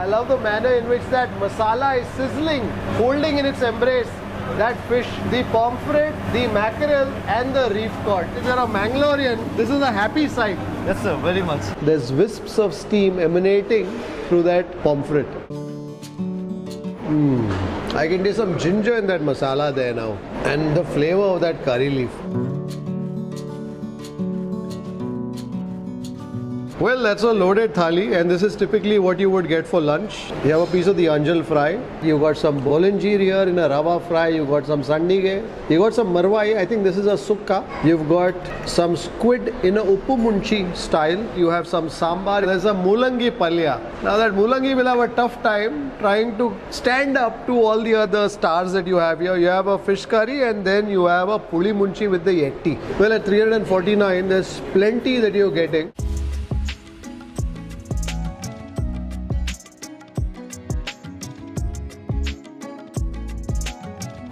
love the manner in which that masala is sizzling, holding in its embrace that fish, the pomfret, the mackerel and the reef cod. If you're a Mangalorean, this is a happy sight. Yes sir, very much. There's wisps of steam emanating through that pomfret. I can taste some ginger in that masala there now, and the flavor of that curry leaf. Well, that's a loaded thali, and this is typically what you would get for lunch. You have a piece of the anjal fry, you got some bolenjir here in a rava fry, you got some sandige, you got some marvai, I think this is a sukka, you've got some squid in a uppumunchi style, you have some sambar, there's a mulangi palya. Now that mulangi will have a tough time trying to stand up to all the other stars that you have here. You have a fish curry and then you have a pulimunchi with the hefty. Well, at 349, there's plenty that you're getting.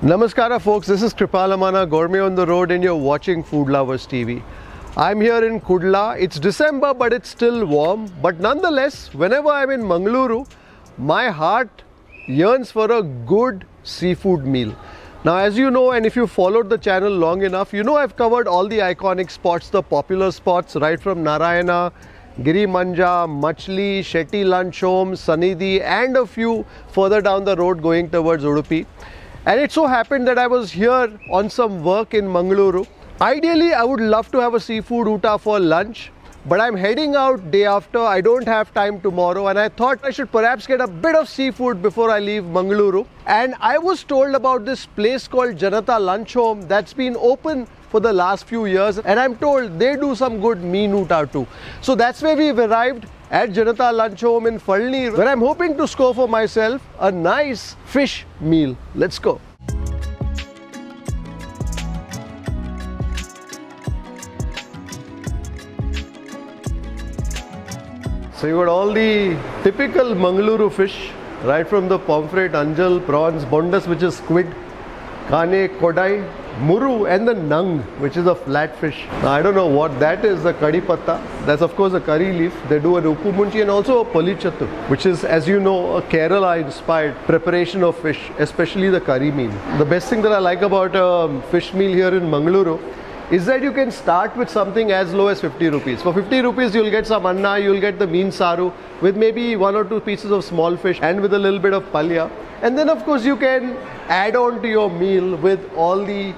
Namaskara folks, this is Kripal, Amanna, Gourmet on the Road, and you're watching Food Lovers TV. I'm here in Kudla. It's December but it's still warm, but nonetheless, whenever I'm in Manguluru, my heart yearns for a good seafood meal. Now as you know, and if you followed the channel long enough, you know I've covered all the iconic spots, the popular spots right from Narayana, Giri Manja, Machli, Shetty Lunch Home, Sanidhi and a few further down the road going towards Udupi. And it so happened that I was here on some work in Mangalore. Ideally, I would love to have a seafood uta for lunch, but I'm heading out day after. I don't have time tomorrow, and I thought I should perhaps get a bit of seafood before I leave Mangalore. And I was told about this place called Janatha Lunch Home that's been open for the last few years, and I'm told they do some good mean uta too. So that's where we've arrived at Janatha Lunch Home in Thali, where I'm hoping to score for myself a nice fish meal. Let's go. So you got all the typical Mangaluru fish, right from the pomfret, anjal, prawns, bondas, which is squid, kane, kodai, muru and the nang, which is a flat fish. Now, I don't know what that is, the kadipata. That's of course a curry leaf. They do an uppumunchi and also a pollichathu, which is, as you know, a Kerala inspired preparation of fish, especially the curry meal. The best thing that I like about a fish meal here in Mangaluru is that you can start with something as low as 50 rupees. For 50 rupees, you'll get some amanna, you'll get the mean saru with maybe 1 or 2 pieces of small fish and with a little bit of palya. And then of course you can add on to your meal with all the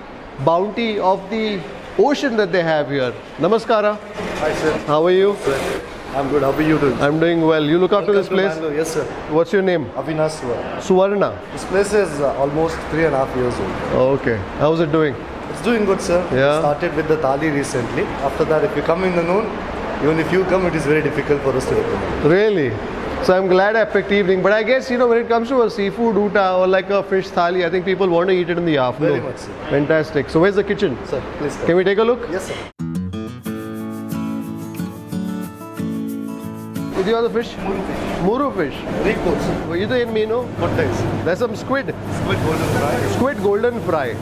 bounty of the ocean that they have here. Namaskara. Hi sir. How are you? Sir, I'm good. How are you doing? I'm doing well. You look after this place? Mangalore. Yes sir. What's your name? Avinash. Suvarna. This place is almost 3.5 years old. Okay. How's it doing? It's doing good sir. Yeah. Started with the Thali recently. After that, if you come in the noon, even if you come, it is very difficult for us to open. Really? So I'm glad I picked evening. But I guess, you know, when it comes to a seafood uta or like a fish thali, I think people want to eat it in the afternoon. Very much, sir. Fantastic. So where's the kitchen? Sir, please come. Can we take a look? Yes sir. With the other fish? Muru fish. Repos. What is it in Mino? What taste? There's some squid. Squid golden fry. Squid golden fry.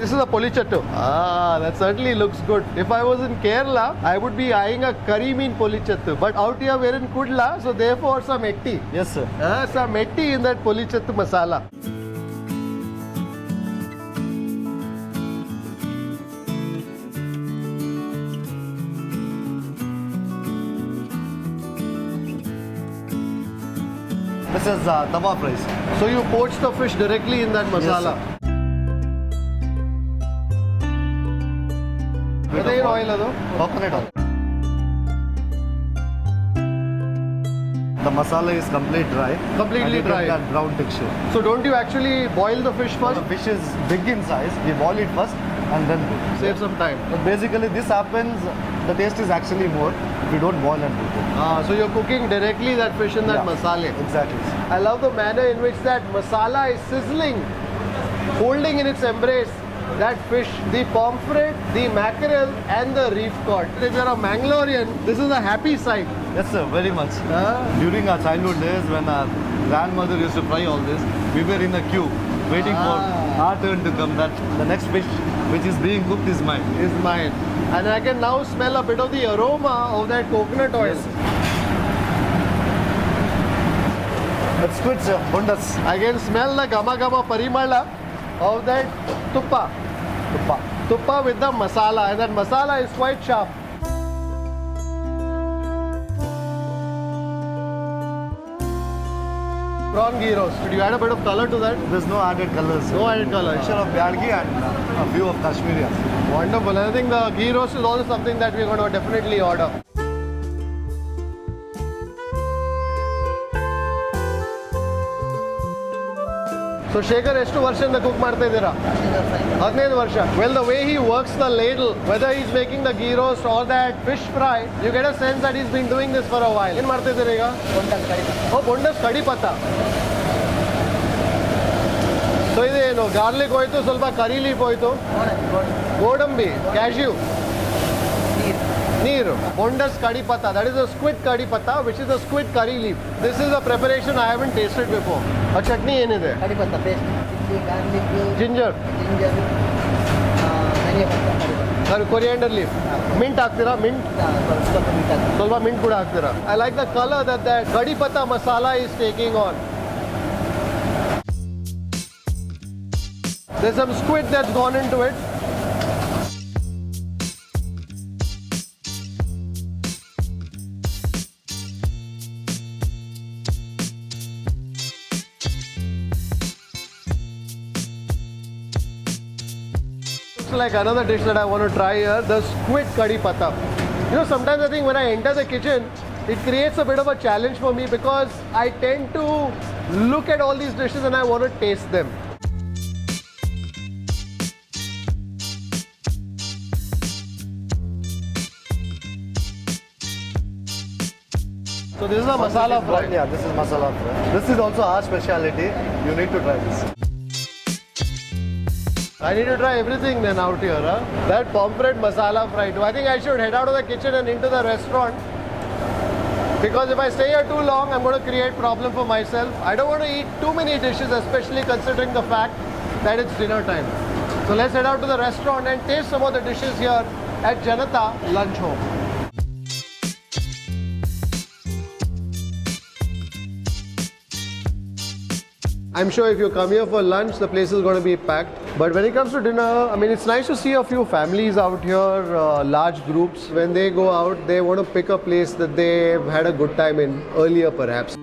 This is a pollichathu. Ah, that certainly looks good. If I was in Kerala, I would be eyeing a curry mean pollichathu. But out here we're in Kudla, so therefore some hefty. Yes sir. Some hefty in that pollichathu masala. This is tawa fries. So you poach the fish directly in that masala. Yes, What is oil? Coconut oil. The masala is completely dry. Completely and dry. You get that brown texture. So don't you actually boil the fish first? The fish is big in size. We boil it first and then cook. Save some time. But basically, this happens. The taste is actually more if you don't boil and cook it. So you're cooking directly that fish in that masala. Exactly. I love the manner in which that masala is sizzling, holding in its embrace that fish, the pomfret, the mackerel and the reef cod. If you're a Mangalorean, this is a happy sight. Yes, sir, very much. During our childhood days, when our grandmother used to fry all this, we were in a queue waiting for our turn to come. That the next fish which is being cooked is mine. Is mine. And I can now smell a bit of the aroma of that coconut oil. Yes. That's squid, sir. Bondas. I can smell the gama gama parimala of that tuppa. Tuppa with the masala, and that masala is quite sharp. Prawn ghee roast. Did you add a bit of color to that? There's no added colors. No added color. Mixture of Byadgi and a few of Kashmiri. Wonderful. And I think the ghee roast is also something that we're going to definitely order. So Shekhar, ಎಷ್ಟು ವರ್ಷದಿಂದ cook ಮಾಡ್ತಾ ಇದ್ದೀರಾ? 15 ವರ್ಷ. Well, the way he works the ladle, whether he's making the ghee roast or that fish fry, you get a sense that he's been doing this for a while. ಏನು ಮಾಡ್ತಾ ಇದ್ದೀರಾ ಈಗ? Oh, bondas kadipata. So ಇದೇನು garlic ಹೋಯ್ತು, ಸ್ವಲ್ಪ curry leaf ಹೋಯ್ತು, ಗೋಡಂಬಿ, cashew, ನೀರು. Bondas kadipata, that is a squid kadipata, which is a squid curry leaf. This is a preparation I haven't tasted before. A chutney ಏನಿದೆ? kadipata paste, garlic, Ginger, coriander leaf. Mint ಹಾಕ್ತೀರಾ? Mint? ಸ್ವಲ್ಪ mint ಕೂಡ ಹಾಕ್ತೀರಾ? I like the color that kadipata masala is taking on. There's some squid that's gone into it. Like another dish that I want to try here, the squid kadipata. You know, sometimes I think when I enter the kitchen, it creates a bit of a challenge for me because I tend to look at all these dishes and I want to taste them. So this is a masala fry. Yeah, this is masala fry. This is also our speciality. You need to try this. I need to try everything then out here, huh? That pomfret masala fry too. I think I should head out of the kitchen and into the restaurant, because if I stay here too long, I'm going to create problem for myself. I don't want to eat too many dishes, especially considering the fact that it's dinner time. So let's head out to the restaurant and taste some of the dishes here at Janatha Lunch Home. I'm sure if you come here for lunch, the place is going to be packed. But when it comes to dinner, I mean, it's nice to see a few families out here, large groups. When they go out, they want to pick a place that they've had a good time in earlier, perhaps.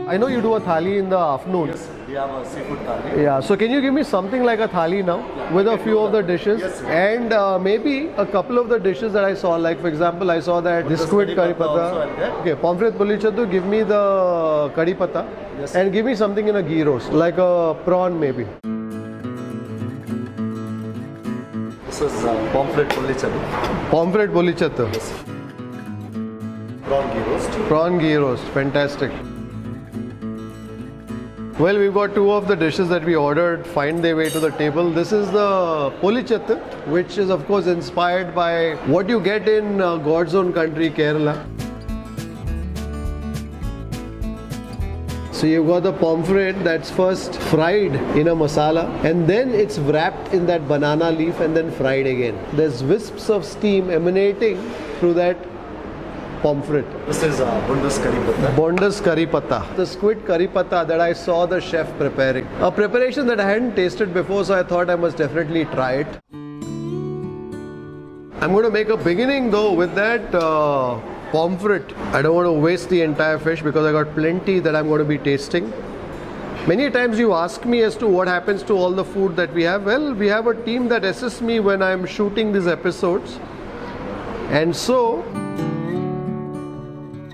I know you do a thali in the afternoon. Yes, we have a seafood thali. Yeah, so can you give me something like a thali now with a few of the dishes? Yes, sir. And maybe a couple of the dishes that I saw, like for example, I saw that this squid kadipata karipata. also I'll get. Okay, pomfret pollichathu, give me the kadipata. Yes. And give me something in a ghee roast, like a prawn maybe. This is pomfret pollichathu. Pomfret pollichathu. Yes. Prawn ghee roast. Prawn ghee roast, fantastic. Well, we've got two of the dishes that we ordered find their way to the table. This is the pollichathu, which is of course inspired by what you get in God's own country, Kerala. So you've got the pomfret that's first fried in a masala and then it's wrapped in that banana leaf and then fried again. There's wisps of steam emanating through that pomfret. This is bondas kadipata. Bondas karipata. The squid karipata that I saw the chef preparing. A preparation that I hadn't tasted before, so I thought I must definitely try it. I'm going to make a beginning though with that pomfret. I don't want to waste the entire fish because I got plenty that I'm going to be tasting. Many times you ask me as to what happens to all the food that we have. Well, we have a team that assists me when I'm shooting these episodes. And so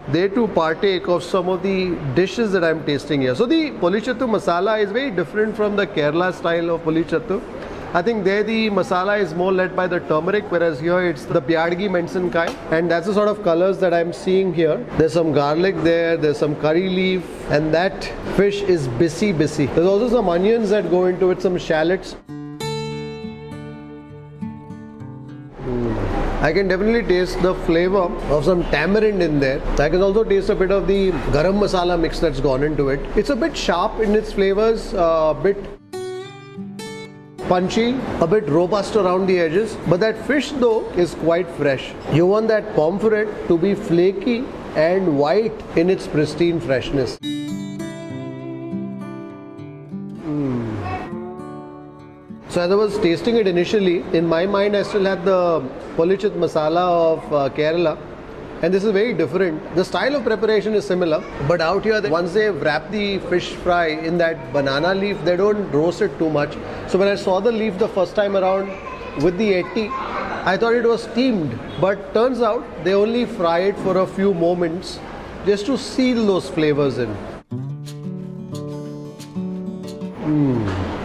they too partake of some of the dishes that I'm tasting here. So the pollichathu masala is very different from the Kerala style of pollichathu. I think there the masala is more led by the turmeric, whereas here it's the Byadgi mensankai, and that's the sort of colors that I'm seeing here. There's some garlic there, there's some curry leaf, and that fish is busy. There's also some onions that go into it, some shallots. I can definitely taste the flavor of some tamarind in there. I can also taste a bit of the garam masala mix that's gone into it. It's a bit sharp in its flavors, a bit punchy, a bit robust around the edges. But that fish though is quite fresh. You want that pomfret to be flaky and white in its pristine freshness. So as I was tasting it initially, in my mind I still had the pollichathu masala of Kerala. And this is very different. The style of preparation is similar, but out here, once they wrap the fish fry in that banana leaf, they don't roast it too much. So when I saw the leaf the first time around with the etti, I thought it was steamed, but turns out they only fry it for a few moments just to seal those flavors in.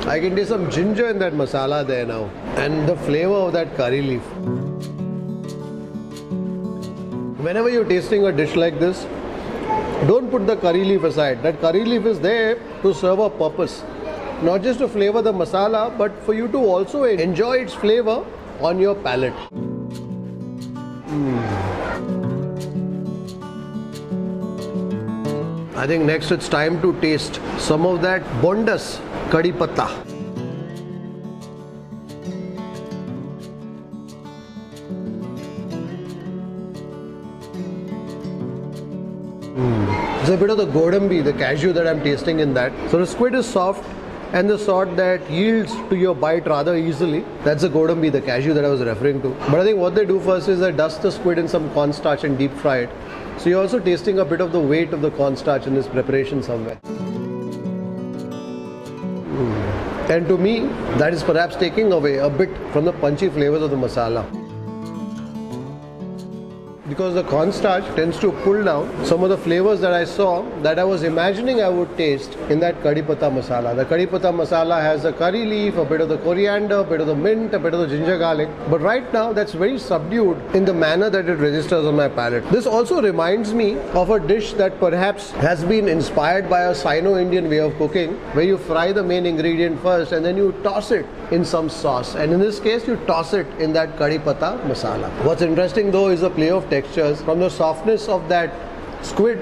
I can taste some ginger in that masala there now, and the flavor of that curry leaf. Whenever you're tasting a dish like this, don't put the curry leaf aside. That curry leaf is there to serve a purpose. Not just to flavor the masala, but for you to also enjoy its flavor on your palate. I think next it's time to taste some of that bondas kadipata. There's a bit of the godambi, the cashew that I'm tasting in that. So the squid is soft and the sort that yields to your bite rather easily. That's the godambi, the cashew that I was referring to. But I think what they do first is they dust the squid in some cornstarch and deep fry it. So you're also tasting a bit of the weight of the cornstarch in this preparation somewhere. And to me, that is perhaps taking away a bit from the punchy flavors of the masala. Because the cornstarch tends to pull down some of the flavors that I saw that I was imagining I would taste in that kadipata masala. The kadipata masala has a curry leaf, a bit of the coriander, a bit of the mint, a bit of the ginger garlic. But right now that's very subdued in the manner that it registers on my palate. This also reminds me of a dish that perhaps has been inspired by a Sino-Indian way of cooking, where you fry the main ingredient first and then you toss it in some sauce. And in this case, you toss it in that kadipata masala. What's interesting though is the play of textures from the softness of that squid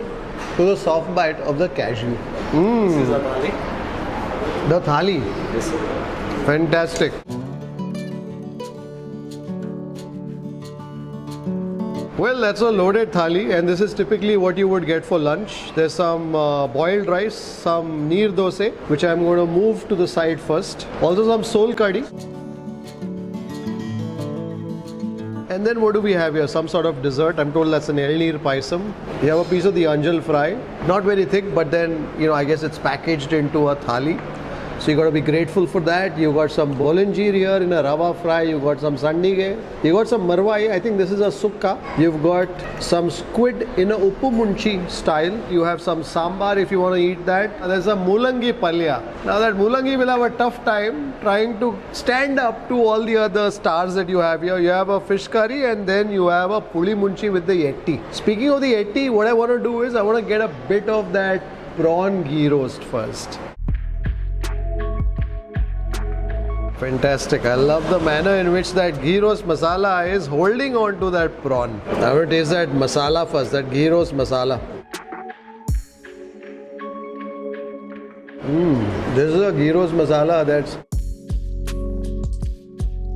to the soft bite of the cashew. This is a thali. The thali. Yes, sir. Fantastic. Well, that's a loaded thali, and this is typically what you would get for lunch. There's some boiled rice, some neer dosai, which I'm going to move to the side first. Also some sol curry. And then what do we have here? Some sort of dessert. I'm told that's an elnir paisam. You have a piece of the anjal fry. Not very thick, but then, I guess it's packaged into a thali. So you got to be grateful for that. You got some bolenjir here in a rava fry. You got some sandige. You got some marvai. I think this is a sukka. You've got some squid in a uppumunchi style. You have some sambar if you want to eat that. And there's a mulangi palya. Now that mulangi will have a tough time trying to stand up to all the other stars that you have here. You have a fish curry and then you have a pulimunchi with the yetti. Speaking of the yetti, what I want to do is I want to get a bit of that prawn ghee roast first. Fantastic. I love the manner in which that ghee roast masala is holding on to that prawn. I will taste that masala first, that ghee roast masala. This is a ghee roast masala that's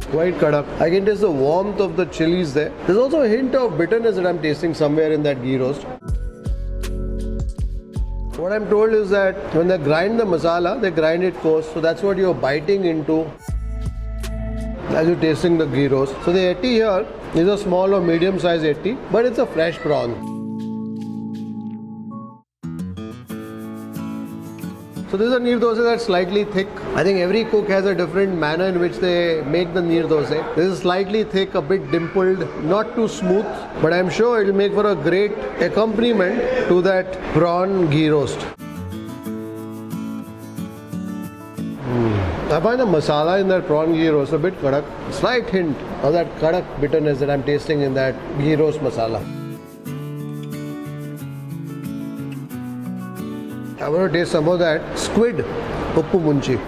quite kadak. I can taste the warmth of the chilies there. There's also a hint of bitterness that I'm tasting somewhere in that ghee roast. What I'm told is that when they grind the masala, they grind it coarse. So that's what you're biting into as you're tasting the ghee roast. So the yetti here is a small or medium size yetti, but it's a fresh prawn. So this is a neer dosai that's slightly thick. I think every cook has a different manner in which they make the neer dosai. This is slightly thick, a bit dimpled, not too smooth, but I'm sure it will make for a great accompaniment to that prawn ghee roast. I find the masala in that prawn ghee roast a bit kadak. Slight hint of that kadak bitterness that I'm tasting in that ghee roast masala. I want to taste some of that squid uppumunchi.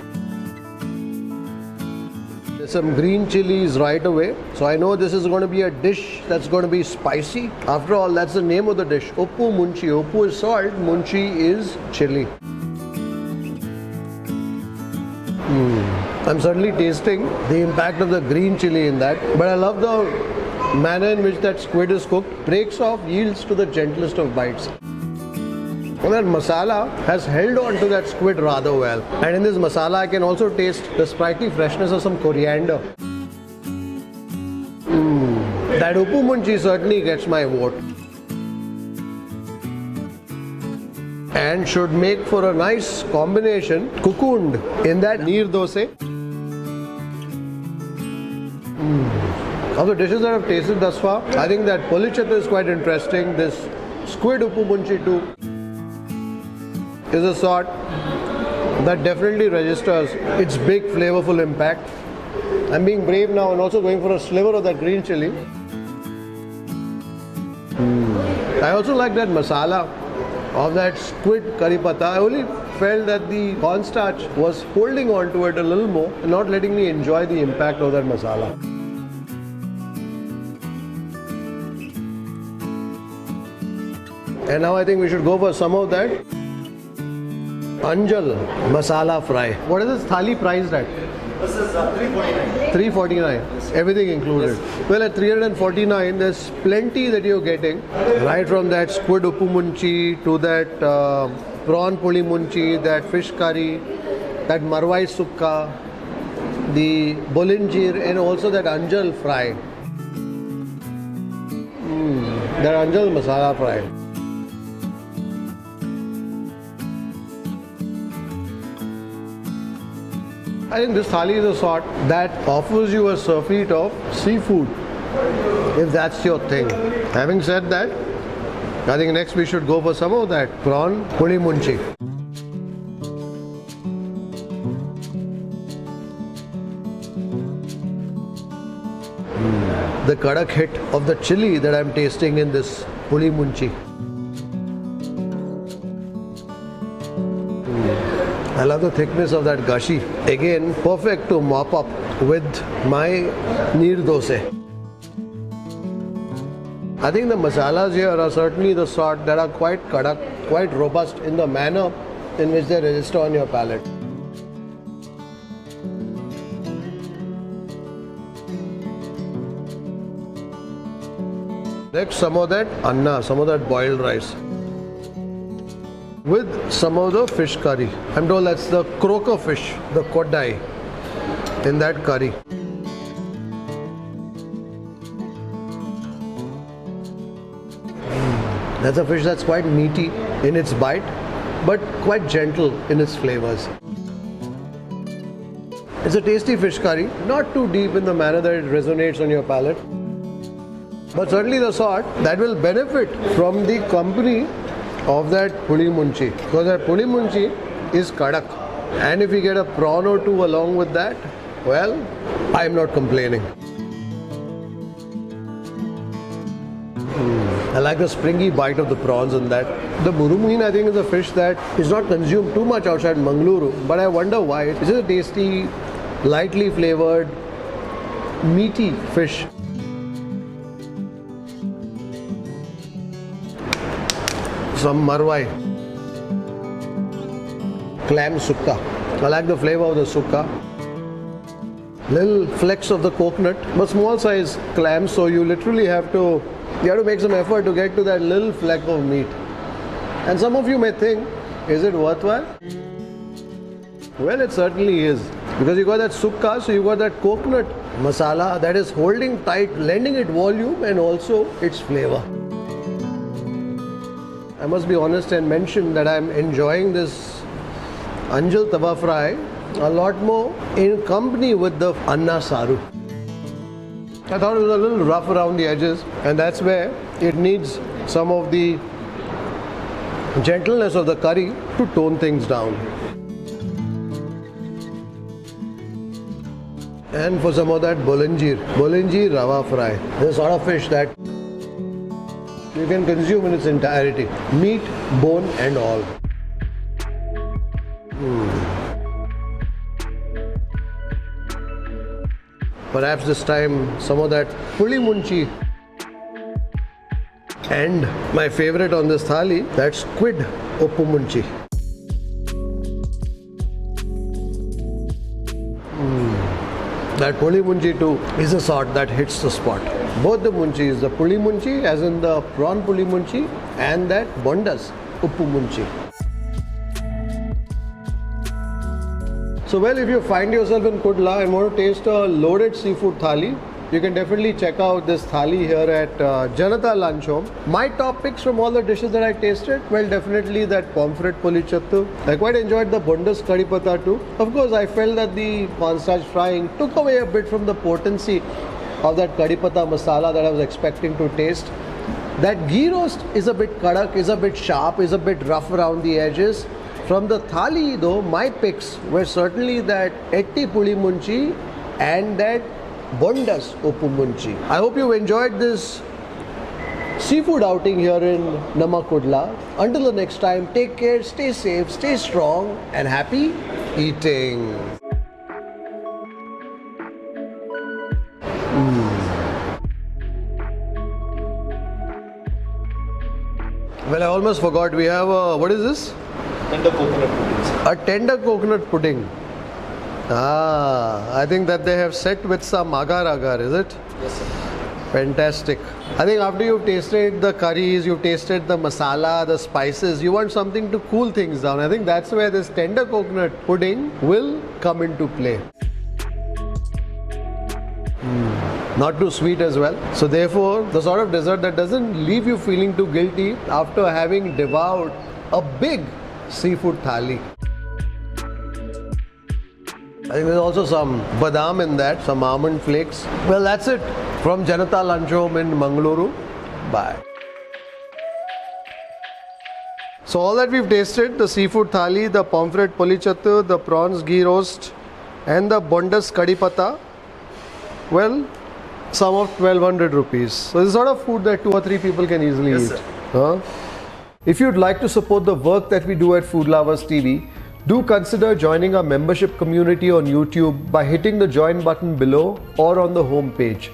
There's some green chilies right away. So I know this is going to be a dish that's going to be spicy. After all, that's the name of the dish. Uppumunchi. Uppu is salt, munchi is chili. I'm certainly tasting the impact of the green chili in that. But I love the manner in which that squid is cooked breaks off, yields to the gentlest of bites. And that masala has held on to that squid rather well. And in this masala, I can also taste the sprightly freshness of some coriander. That uppumunchi certainly gets my vote. And should make for a nice combination, cocooned in that neer dosai. Of the dishes that I've tasted thus far, I think that pollichathu is quite interesting. This squid uppumunchi too is a sort that definitely registers its big flavorful impact. I'm being brave now and also going for a sliver of that green chili. I also like that masala of that squid kadipata. I only felt that the cornstarch was holding on to it a little more and not letting me enjoy the impact of that masala. And now I think we should go for some of that anjal masala fry. What is this thali priced at? This is 349. 349, everything included. Well, at 349, there's plenty that you're getting, right from that squid uppumunchi to that prawn pullimunchi, that fish curry, that marvai sukka, the bolenjir, and also that anjal fry. That anjal masala fry. I think this thali is a sort that offers you a surfeit of seafood, if that's your thing. Having said that, I think next we should go for some of that prawn pullimunchi. The kadak hit of the chili that I'm tasting in this pullimunchi. I love the thickness of that gashi. Again, perfect to mop up with my neer dosai. I think the masalas here are certainly the sort that are quite kadak, quite robust in the manner in which they register on your palate. Next, some of that anna, some of that boiled rice, with some of the fish curry. I'm told that's the croaker fish, the kodai, in that curry. That's a fish that's quite meaty in its bite, but quite gentle in its flavors. It's a tasty fish curry, not too deep in the manner that it resonates on your palate, but certainly the sort that will benefit from the company of that pulimunchi, because that pulimunchi is kadak, and if you get a prawn or two along with that, well, I'm not complaining. I like the springy bite of the prawns in that. The burumeen, I think, is a fish that is not consumed too much outside Mangalore, but I wonder why. This is a tasty, lightly flavored, meaty fish. Some marvai, clam sukka. I like the flavor of the sukka. Little flecks of the coconut, but small size clams, so you literally have to make some effort to get to that little fleck of meat. And some of you may think, is it worthwhile? Well, it certainly is, because you got that sukka, so you got that coconut masala that is holding tight, lending it volume and also its flavor. I must be honest and mention that I'm enjoying this anjal tawa fry a lot more in company with the anna saru. I thought it was a little rough around the edges, and that's where it needs some of the gentleness of the curry to tone things down. And for some of that bolenjir rava fry, this sort of fish that you can consume in its entirety, meat, bone and all. Perhaps this time some of that pullimunchi, and my favorite on this thali, that squid uppumunchi. That pollimunchi too is a sort that hits the spot. Both the munchis, the pullimunchi as in the prawn pullimunchi and that bondas, uppumunchi. So well, if you find yourself in Kudla and want to taste a loaded seafood thali, you can definitely check out this thali here at Janatha Lunch Home. My top picks from all the dishes that I tasted, well, definitely that pomfret pollichathu. I quite enjoyed the bondas kadipata too. Of course, I felt that the cornstarch frying took away a bit from the potency of that kadipata masala that I was expecting to taste. That ghee roast is a bit kadak, is a bit sharp, is a bit rough around the edges. From the thali though, my picks were certainly that hefty pullimunchi and that bondas uppumunchi. I hope you enjoyed this seafood outing here in Namakudla. Until the next time, take care, stay safe, stay strong, and happy eating. Well, I almost forgot. We have what is this? Tender coconut pudding. A tender coconut pudding. I think that they have set with some agar-agar, is it? Yes, sir. Fantastic. I think after you've tasted the curries, you've tasted the masala, the spices, you want something to cool things down. I think that's where this tender coconut pudding will come into play. Not too sweet as well. So therefore, the sort of dessert that doesn't leave you feeling too guilty after having devoured a big seafood thali. I think there's also some badam in that, some almond flakes. Well, that's it from Janatha Lunch Home in Mangalore. Bye. So all that we've tasted, the seafood thali, the pomfret pollichathu, the prawns ghee roast and the bondas kadipata, well, sum of 1200 rupees. So this is sort of food that 2 or 3 people can easily eat. Sir. Huh? If you'd like to support the work that we do at Food Lovers TV, do consider joining our membership community on YouTube by hitting the join button below or on the home page.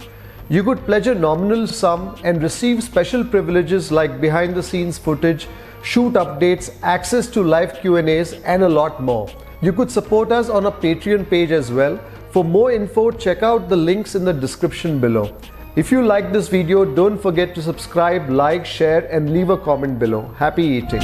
You could pledge a nominal sum and receive special privileges like behind the scenes footage, shoot updates, access to live Q&As and a lot more. You could support us on our Patreon page as well. For more info, check out the links in the description below. If you like this video, don't forget to subscribe, like, share and leave a comment below. Happy eating.